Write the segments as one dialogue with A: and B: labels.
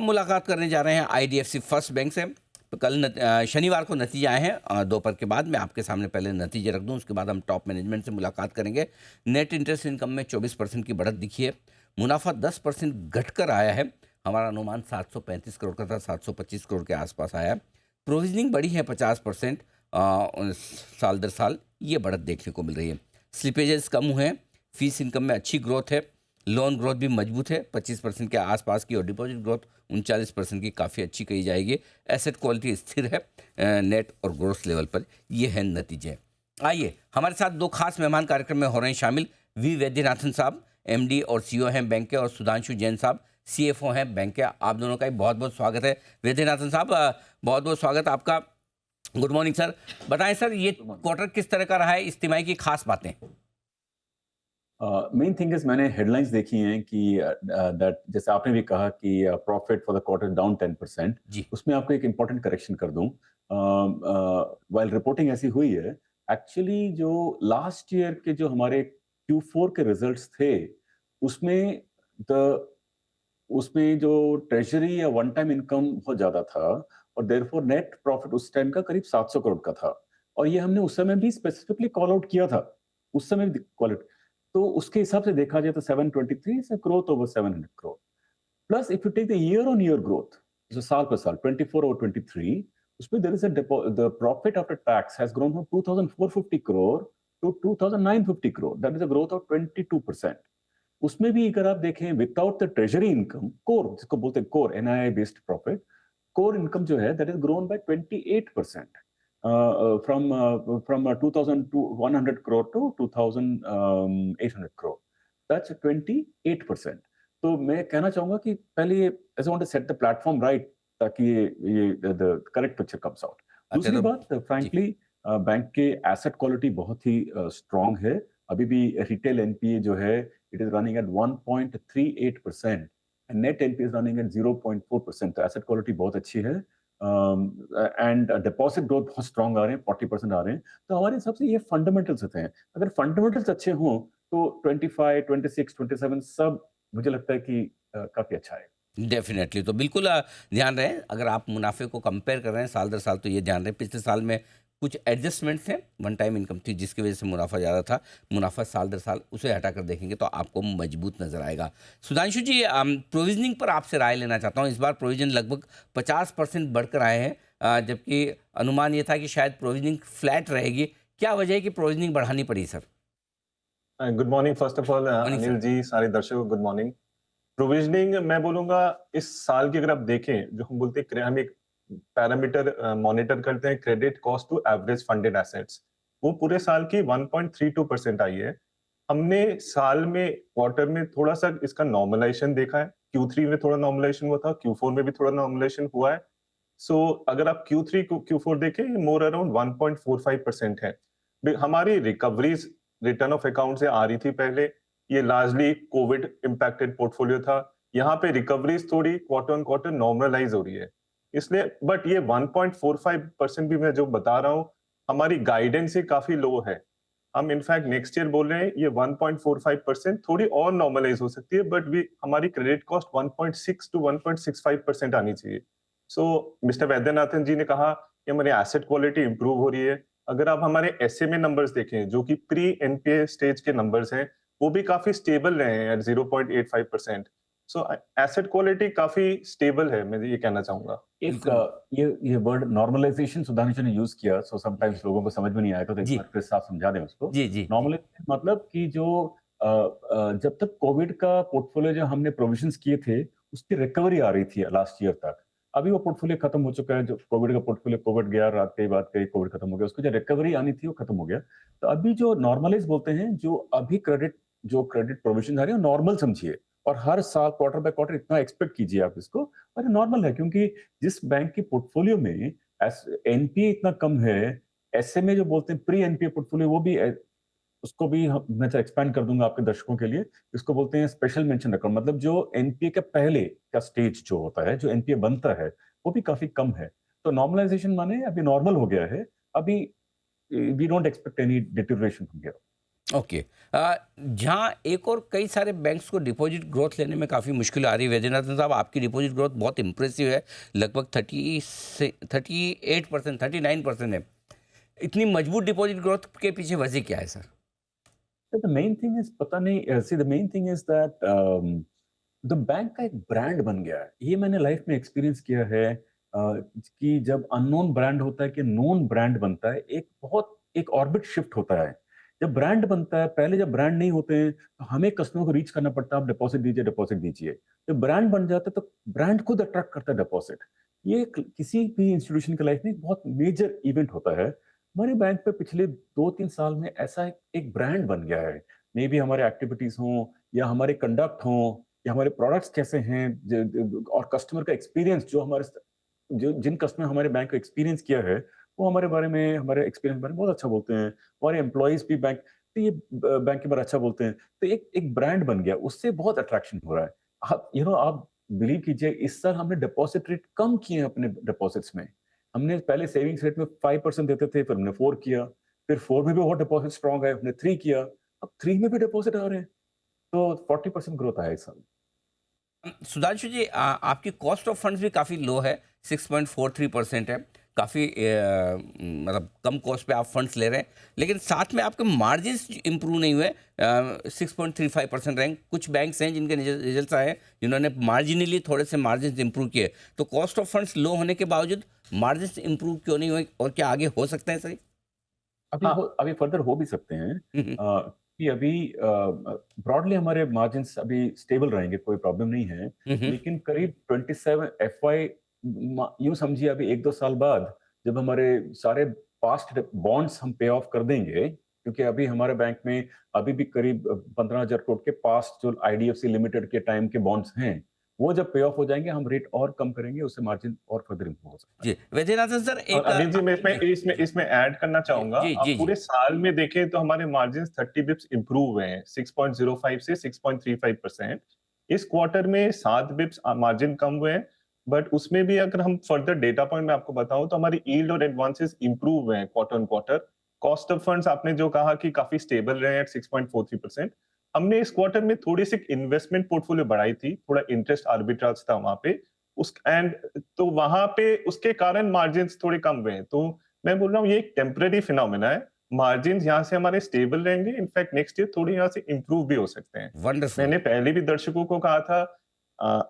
A: हम मुलाकात करने जा रहे हैं आईडीएफसी फर्स्ट बैंक से। तो शनिवार को नतीजे आए हैं दोपहर के बाद। मैं आपके सामने पहले नतीजे रख दूं, उसके बाद हम टॉप मैनेजमेंट से मुलाकात करेंगे। नेट इंटरेस्ट इनकम में 24% की बढ़त दिखी है। मुनाफा 10% घटकर आया है। हमारा अनुमान 735 करोड़ का था, 725 करोड़ के आसपास आया। प्रोविजनिंग बढ़ी है 50% साल दर साल, ये बढ़त देखने को मिल रही है। स्लिपेजेस कम हुए हैं। फीस इनकम में अच्छी ग्रोथ है। लोन ग्रोथ भी मजबूत है 25% के आसपास की, और डिपॉजिट ग्रोथ 39% की काफ़ी अच्छी कही जाएगी। एसेट क्वालिटी स्थिर है नेट और ग्रोथ लेवल पर। ये है नतीजे। आइए, हमारे साथ दो खास मेहमान कार्यक्रम में हो रहे हैं शामिल। वी वैद्यनाथन साहब एमडी और सीईओ हैं बैंक के, और सुधांशु जैन साहब सीएफओ हैं बैंक के। आप दोनों का बहुत बहुत स्वागत है। वैद्यनाथन साहब, बहुत बहुत स्वागत आपका। Good morning sir. बताएं सर, ये क्वार्टर किस तरह का रहा है, इस तिमाही की खास बातें।
B: मेन थिंग इज, मैंने हेडलाइंस देखी हैं कि दैट जैसे आपने भी कहा कि profit for the quarter down 10%।
A: जी।
B: उसमें आपको एक इंपॉर्टेंट करेक्शन कर दूं। वाइल रिपोर्टिंग ऐसी हुई है, एक्चुअली जो लास्ट ईयर के जो हमारे Q4 के रिजल्ट्स थे, उसमें द उसमें जो ट्रेजरी या वन टाइम इनकम बहुत ज्यादा था, और देयरफॉर नेट प्रॉफिट उस टाइम का करीब 700 करोड़ का था। और ये हमने उस समय भी स्पेसिफिकली कॉल आउट किया था, उस समय भी कॉल आउट। तो उसके हिसाब से देखा जाए तो 723 से growth over 700 crore. Plus if you take the year on year growth, जो साल पर साल 24 ओवर 23, उसमें there is the profit after tax has grown from 2450 crore to 2950 crore. That is a growth of 22%। उसमें भी अगर आप देखें without the treasury income, core जिसको बोलते हैं core NII based profit, core income जो है that is grown bye 28%, from 2,100 crore to 2,800 crore. That's 28%. तो मैं कहना चाहूंगा कि पहले ये I want to set the platform right, ताकि ये the correct picture comes out. दूसरी
A: तो
B: बात, फ्रैंकली बैंक के एसेट क्वालिटी बहुत ही स्ट्रांग है। अभी भी रिटेल एनपीए जो है it is running at 1.38% and net NPA is running at 0.4%। तो एसेट क्वालिटी बहुत अच्छी है। एंड डिपॉजिट ग्रोथ बहुत स्ट्रांग आ रहे हैं, 40% आ रहे हैं। तो हमारे हिसाब से ये फंडामेंटल्स होते हैं। अगर फंडामेंटल्स अच्छे हों तो 25, 26, 27 सब मुझे लगता है कि काफी अच्छा है।
A: डेफिनेटली। तो बिल्कुल ध्यान रहे, अगर आप मुनाफे को कंपेयर कर रहे हैं साल दर साल, तो ये ध्यान रहे पिछले साल में कुछ एडजस्टमेंट्स हैं, वन टाइम इनकम थी जिसकी वजह से मुनाफा ज़्यादा था। मुनाफा साल दर साल उसे हटाकर देखेंगे तो आपको मजबूत नजर आएगा। सुधांशु जी, प्रोविजनिंग पर आपसे राय लेना चाहता हूँ। इस बार प्रोविजन लगभग 50% बढ़कर आए हैं, जबकि अनुमान ये था कि शायद प्रोविजनिंग फ्लैट रहेगी। क्या वजह है कि प्रोविजनिंग बढ़ानी पड़ी sir?
C: Good morning first of all
A: morning
C: Anil
A: sir.
C: जी, सारे दर्शकों गुड मॉर्निंग। प्रोविजनिंग मैं बोलूंगा इस साल की अगर आप देखें, जो हम बोलते हैं हम एक पैरामीटर मॉनिटर करते हैं, credit cost to average funded assets, वो पूरे साल की 1.32% आई है। हमने साल में क्वार्टर में थोड़ा सा इसका नॉर्मलाइजेशन देखा है। Q3 में थोड़ा नॉर्मलाइजेशन हुआ था, Q4 में भी थोड़ा नॉर्मलाइजेशन हुआ है। सो अगर आप Q3 को Q4 देखें, मोर अराउंड 1.45% है। हमारी रिकवरीज रिटर्न ऑफ अकाउंट से आ रही थी पहले, ये लार्जली कोविड इम्पैक्टेड पोर्टफोलियो था। यहाँ पे रिकवरीज थोड़ी क्वार्टर ऑन क्वार्टर नॉर्मलाइज हो रही है, इसलिए बट ये 1.45% भी मैं जो बता रहा हूँ, हमारी गाइडेंस से काफी लो है। हम इनफैक्ट नेक्स्ट ईयर बोल रहे हैं ये 1.45% थोड़ी और नॉर्मलाइज हो सकती है, बट भी हमारी क्रेडिट कॉस्ट 1.6 to 1.65% आनी चाहिए। सो मिस्टर वैद्यनाथन जी ने कहा कि हमारी एसेट क्वालिटी इंप्रूव हो रही है। अगर आप हमारे एसएमए नंबर्स देखें, जो कि प्री एनपीए स्टेज के नंबर्स हैं, वो भी काफी स्टेबल रहे हैं एट 0.85%। सो एसेट क्वालिटी काफी स्टेबल है, मैं ये कहना चाहूंगा।
B: एक ये वर्ड नॉर्मलाइजेशन सुधांशु ने यूज किया, सो समटाइम्स लोगों को समझ में नहीं आएगा, तो एक
A: जी
B: बार फिर साफ समझा दें उसको।
A: जी जी।
B: नॉर्मलाइजेशन मतलब कि जो जब तक कोविड का पोर्टफोलियो जो हमने प्रोविजंस किए थे, उसकी रिकवरी आ रही थी लास्ट ईयर तक। अभी वो पोर्टफोलियो खत्म हो चुका है। जो कोविड का पोर्टफोलियो, कोविड गया, रात गई बात गई, कोविड खत्म हो गया, उसकी जो रिकवरी आनी थी वो खत्म हो गया। तो अभी जो नॉर्मलाइज बोलते हैं, जो अभी क्रेडिट प्रोविजन आ रही है, नॉर्मल समझिए। और हर साल क्वार्टर बाय क्वार्टर इतना एक्सपेक्ट कीजिए आप इसको, और नॉर्मल है। क्योंकि जिस बैंक की पोर्टफोलियो में एनपीए इतना कम है, एसएमए जो बोलते हैं प्री एनपीए पोर्टफोलियो, वो भी उसको भी मैं एक्सपैंड कर दूंगा आपके दर्शकों के लिए। इसको बोलते हैं स्पेशल मेंशन अकाउंट, मतलब जो एनपीए के पहले का स्टेज जो होता है, जो एनपीए बनता है, वो भी काफी कम है। तो नॉर्मलाइजेशन माने अभी नॉर्मल हो गया है। अभी we don't expect any deterioration from here.
A: Okay. जहाँ एक और कई सारे बैंक्स को डिपॉजिट ग्रोथ लेने में काफ़ी मुश्किल आ रही है, वैद्यनाथन साहब आपकी डिपॉजिट ग्रोथ बहुत इंप्रेसिव है, लगभग 38%, 39% है। इतनी मजबूत डिपॉजिट ग्रोथ के पीछे वजह क्या है sir?
B: The main thing is पता नहीं see the main thing is that the bank का एक ब्रांड बन गया है। ये मैंने लाइफ में एक्सपीरियंस किया है कि जब अननोन ब्रांड होता है कि नोन ब्रांड बनता है, एक ऑर्बिट शिफ्ट होता है। जब ब्रांड बनता है, पहले जब ब्रांड नहीं होते हैं तो हमें कस्टमर को रीच करना पड़ता है, आप डिपॉजिट दीजिए। जब ब्रांड बन जाता है तो ब्रांड खुद अट्रैक्ट करता है डिपॉजिट। ये किसी भी इंस्टीट्यूशन की लाइफ में एक बहुत मेजर इवेंट होता है। हमारे बैंक पे पिछले 2-3 साल में ऐसा एक ब्रांड बन गया है। मे बी हमारे एक्टिविटीज हों या हमारे कंडक्ट हों या हमारे प्रोडक्ट्स कैसे हैं, और कस्टमर का एक्सपीरियंस जो जिन कस्टमर हमारे बैंक को एक्सपीरियंस किया है, वो हमारे बारे में, हमारे एक्सपीरियंस के बारे में बहुत अच्छा बोलते हैं। हमारे एम्प्लॉइज भी बैंक के बारे में अच्छा बोलते हैं। तो एक ब्रांड बन गया, उससे बहुत अट्रैक्शन हो रहा है। आप बिलीव कीजिए, इस साल हमने डिपॉजिट रेट कम किए हैं अपने डिपॉजिट्स में। हमने पहले सेविंग्स रेट में 5% देते थे, फिर हमने 4 किया, फिर 4 में भी बहुत डिपॉजिट स्ट्रांग है, हमने 3 किया, अब 3 में भी डिपॉजिट आ रहे हैं। तो 40% ग्रोथ आया इस साल।
A: सुधांशु जी, आपकी कॉस्ट ऑफ फंड्स भी काफ़ी लो है, 6.43% है। काफ़ी मतलब कम कॉस्ट पे आप फंड्स ले रहे हैं, लेकिन साथ में आपके मार्जिन्स इंप्रूव नहीं हुए, 6.35% रैंक। कुछ बैंक्स हैं जिनके रिजल्ट्स आए हैं जिन्होंने मार्जिनली थोड़े से मार्जिन्स इंप्रूव किए, तो कॉस्ट ऑफ फंड्स लो होने के बावजूद मार्जिन्स इंप्रूव क्यों नहीं हुए और क्या आगे हो सकते हैं सही?
B: अभी फर्दर हो भी सकते हैं। कि अभी ब्रॉडली हमारे मार्जिन्स अभी स्टेबल रहेंगे, कोई प्रॉब्लम नहीं है। लेकिन करीब 27 एफवाई, यूं समझिए अभी 1-2 साल बाद जब हमारे सारे पास्ट बॉन्ड्स हम पे ऑफ कर देंगे, क्योंकि अभी हमारे बैंक में अभी भी करीब 15,000 करोड़ के पास्ट जो आईडीएफसी लिमिटेड के टाइम के बॉन्ड्स हैं, वो जब पे ऑफ हो जाएंगे हम रेट और कम करेंगे, उससे मार्जिन और फर्दर इंप्रूव हो सकता है।
A: जी, वैद्यनाथन सर
C: और
A: एक
C: अनिल जी, मैं
A: जी,
C: इसमें ऐड करना
A: जी,
C: चाहूंगा।
A: जी,
C: आप
A: जी,
C: पूरे
A: जी।
C: साल में देखें तो हमारे मार्जिन 30 बिप्स इंप्रूव हुए हैं, 6.05 से 6.35%। इस क्वार्टर में 7 बिप्स मार्जिन कम हुए हैं, बट उसमें भी अगर हम फर्दर डेटा पॉइंट में आपको बताऊं तो हमारी यील्ड और एडवांसेस इंप्रूव हुए हैं quarter on quarter. Cost of funds आपने जो कहा कि काफी स्टेबल रहे हैं एट 6.43%। हमने इस क्वार्टर में थोड़ी सी इन्वेस्टमेंट पोर्टफोलियो बढ़ाई थी, थोड़ा इंटरेस्ट आर्बिट्राज था वहां पे उस एंड तो वहां पे उसके कारण मार्जिन थोड़े कम हुए हैं। तो मैं बोल रहा हूँ ये एक टेम्पररी फिनोमेना है। मार्जिन यहाँ से हमारे स्टेबल रहेंगे, इनफैक्ट नेक्स्ट ईयर थोड़ी यहाँ से इंप्रूव भी हो सकते हैं।
A: वंडरफुल।
C: मैंने पहले भी दर्शकों को कहा था,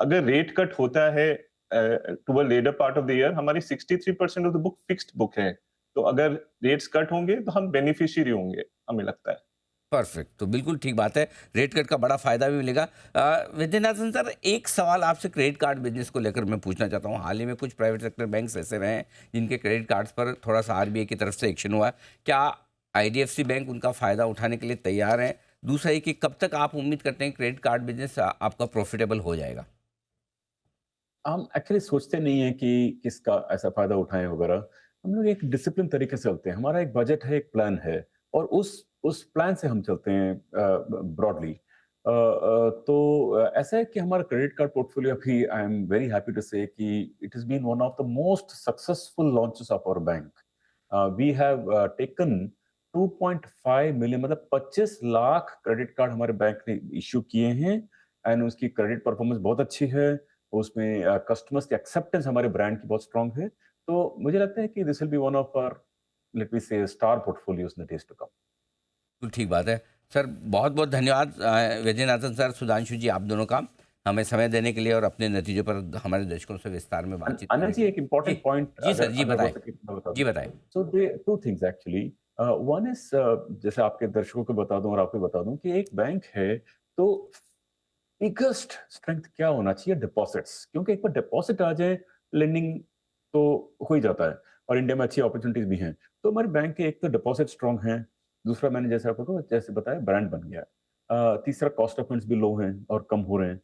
C: अगर रेट कट होता है to later part of the year, हमारी 63% of the book fixed book है। तो अगर रेट्स कट होंगे तो हम बेनिफिशियरी होंगे, हमें लगता है।
A: परफेक्ट, तो बिल्कुल ठीक बात है, रेट कट का बड़ा फायदा भी मिलेगा। विद्यानाथन सर, एक सवाल आपसे क्रेडिट कार्ड बिजनेस को लेकर मैं पूछना चाहता हूँ। हाल ही में कुछ प्राइवेट सेक्टर बैंक्स ऐसे रहे हैं जिनके क्रेडिट कार्ड्स पर थोड़ा सा आरबीआई की तरफ से एक्शन हुआ है। क्या आईडीएफसी बैंक उनका फ़ायदा उठाने के लिए तैयार है? दूसरा ये कि कब तक आप उम्मीद करते हैं क्रेडिट कार्ड बिजनेस आपका प्रॉफिटेबल हो जाएगा?
B: हम एक्चुअली सोचते नहीं है कि किसका ऐसा फायदा उठाएं वगैरह। हम लोग एक डिसिप्लिन तरीके से चलते हैं, हमारा एक बजट है, एक प्लान है, और उस प्लान से हम चलते हैं ब्रॉडली। तो ऐसा है कि हमारा क्रेडिट कार्ड पोर्टफोलियो अभी, I am very happy to say कि it is been one of the most successful launches of our bank. We have taken 2.5 million, मतलब 25 लाख क्रेडिट कार्ड हमारे बैंक ने इश्यू किए हैं, एंड उसकी क्रेडिट परफॉर्मेंस बहुत अच्छी है। उसमें कस्टमर्स की एक्सेप्टेंस हमारे ब्रांड की बहुत स्ट्रांग है। तो मुझे लगता है कि this will be one of our, let me say, star portfolios in the days to come.
A: बिल्कुल ठीक बात है। सर बहुत बहुत धन्यवाद वैद्यनाथन सर, सुधांशु जी, आप दोनों का हमें समय देने के लिए और अपने नतीजों पर हमारे दर्शकों से विस्तार में बातचीत
B: अनिल
A: करने
B: जी,
A: के
B: एक
A: लिए।
B: इम्पोर्टेंट पॉइंट
A: जी सर,
B: अगर
A: जी
B: अगर हो
A: बताएं।
B: सके तो मैं बता
A: जी
B: दूं।
A: बताएं।
B: So there two things actually. One is, जैसे आपके दर्शकों को बता दूं और आपको बता दूं कि एक बैंक है तो बिगेस्ट स्ट्रेंथ क्या होना चाहिए? डिपॉजिट्स। क्योंकि एक बार डिपॉजिट आ जाए, लेंडिंग तो हो ही जाता है, और इंडिया में अच्छी अपॉर्चुनिटीज भी हैं। तो हमारे बैंक के एक तो डिपॉजिट स्ट्रांग है, दूसरा मैंने जैसे बताया ब्रांड बन गया, तीसरा कॉस्ट ऑफ फंड्स भी लो हैं और कम हो रहे हैं।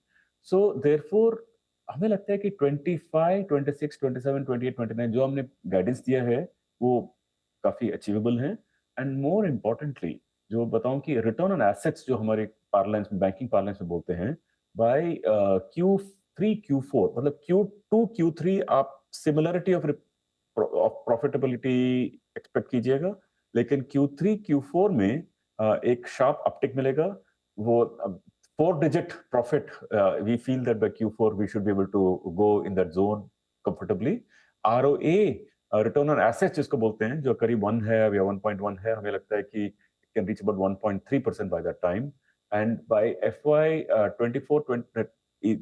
B: सो देयरफॉर हमें लगता है कि 25, 26, 27, 28, 29 जो हमने गाइडेंस दिया है वो काफी अचीवेबल है। एंड मोर इम्पोर्टेंटली, जो बताऊं कि रिटर्न ऑन एसेट्स जो हमारे पार्लेंस में, बैंकिंग पार्लेंस में बोलते हैं, बाय Q3 Q4, मतलब Q2 Q3 आप सिमिलरिटी ऑफ प्रॉफिटेबिलिटी एक्सपेक्ट कीजिएगा। लेकिन Q3 Q4 में एक शार्प अपटिक मिलेगा। वो 4 digit profit, we feel that by Q4 we should be able to go in that zone comfortably. ROA, return on assets जिसको बोलते हैं, जो करीब 1 है या 1.1 है, हमें लगता है कि can reach about 1.3% by that time. And by FY 24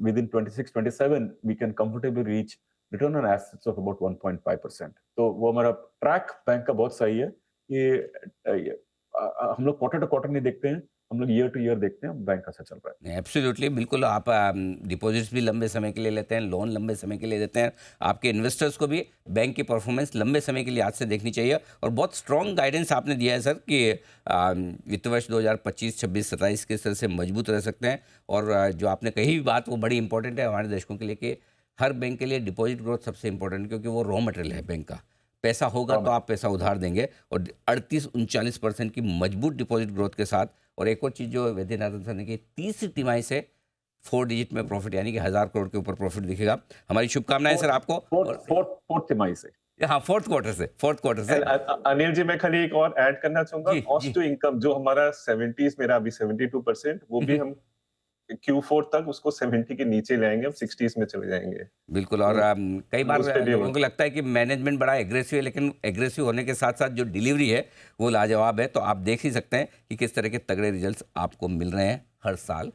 B: within 26-27 we can comfortably reach return on assets of about 1.5%। तो वो हमारा ट्रैक बैंक का बहुत सही है। हम लोग क्वार्टर टू क्वार्टर नहीं देखते हैं, हम लोग ईयर टू ईयर देखते हैं बैंक कैसा चल रहा है।
A: एब्सोल्युटली, बिल्कुल। आप डिपॉजिट्स भी लंबे समय के लिए लेते हैं, लोन लंबे समय के लिए देते हैं। आपके इन्वेस्टर्स को भी बैंक की परफॉर्मेंस लंबे समय के लिए आज से देखनी चाहिए। और बहुत स्ट्रॉन्ग गाइडेंस आपने दिया है सर कि वित्त वर्ष 2025, 26, 27 किस तरह से मजबूत रह सकते हैं। और जो आपने कही भी बात वो बड़ी इंपॉर्टेंट है हमारे दर्शकों के लिए कि हर बैंक के लिए डिपॉजिट ग्रोथ सबसे इंपॉर्टेंट है, क्योंकि वो रॉ मटेरियल है बैंक का। पैसा होगा तो आप पैसा उधार देंगे, और 38-39% की मजबूत डिपॉजिट ग्रोथ के साथ। और एक और चीज़ जो वैद्यनाथन सर ने की, 30 तिमाही से 4 डिजिट में प्रॉफिट, यानी कि 1000 करोड़ के ऊपर प्रॉफिट दिखेगा। हमारी शुभकामनाएं सर आपको।
B: फोर्थ तिमाही से,
A: हाँ, फोर्थ क्वार्टर से।
C: अनिल जी, मैं खाली एक और ऐड करना चाहूंगा।
A: जी,
C: कॉस्ट
A: जी।
C: टू इनकम जो हमारा 70s, मेरा अभी 72%, वो भी हम Q4 तक उसको 70 के नीचे लाएंगे, हम 60s में चले जाएंगे।
A: बिल्कुल। और कई बार
C: उस पे भी
A: लोगों को लगता है कि मैनेजमेंट बड़ा एग्रेसिव है, लेकिन एग्रेसिव होने के साथ साथ जो डिलीवरी है वो लाजवाब है। तो आप देख ही सकते हैं कि किस तरह के तगड़े रिजल्ट्स आपको मिल रहे हैं हर साल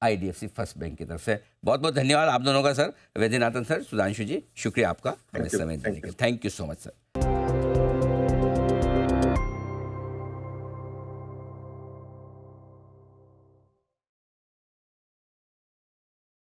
A: IDFC फर्स्ट बैंक की तरफ से। बहुत बहुत धन्यवाद आप दोनों का सर, वैद्यनाथन सर, सुधांशु जी, शुक्रिया आपका हमें समय देने के लिए। Thank you so much sir.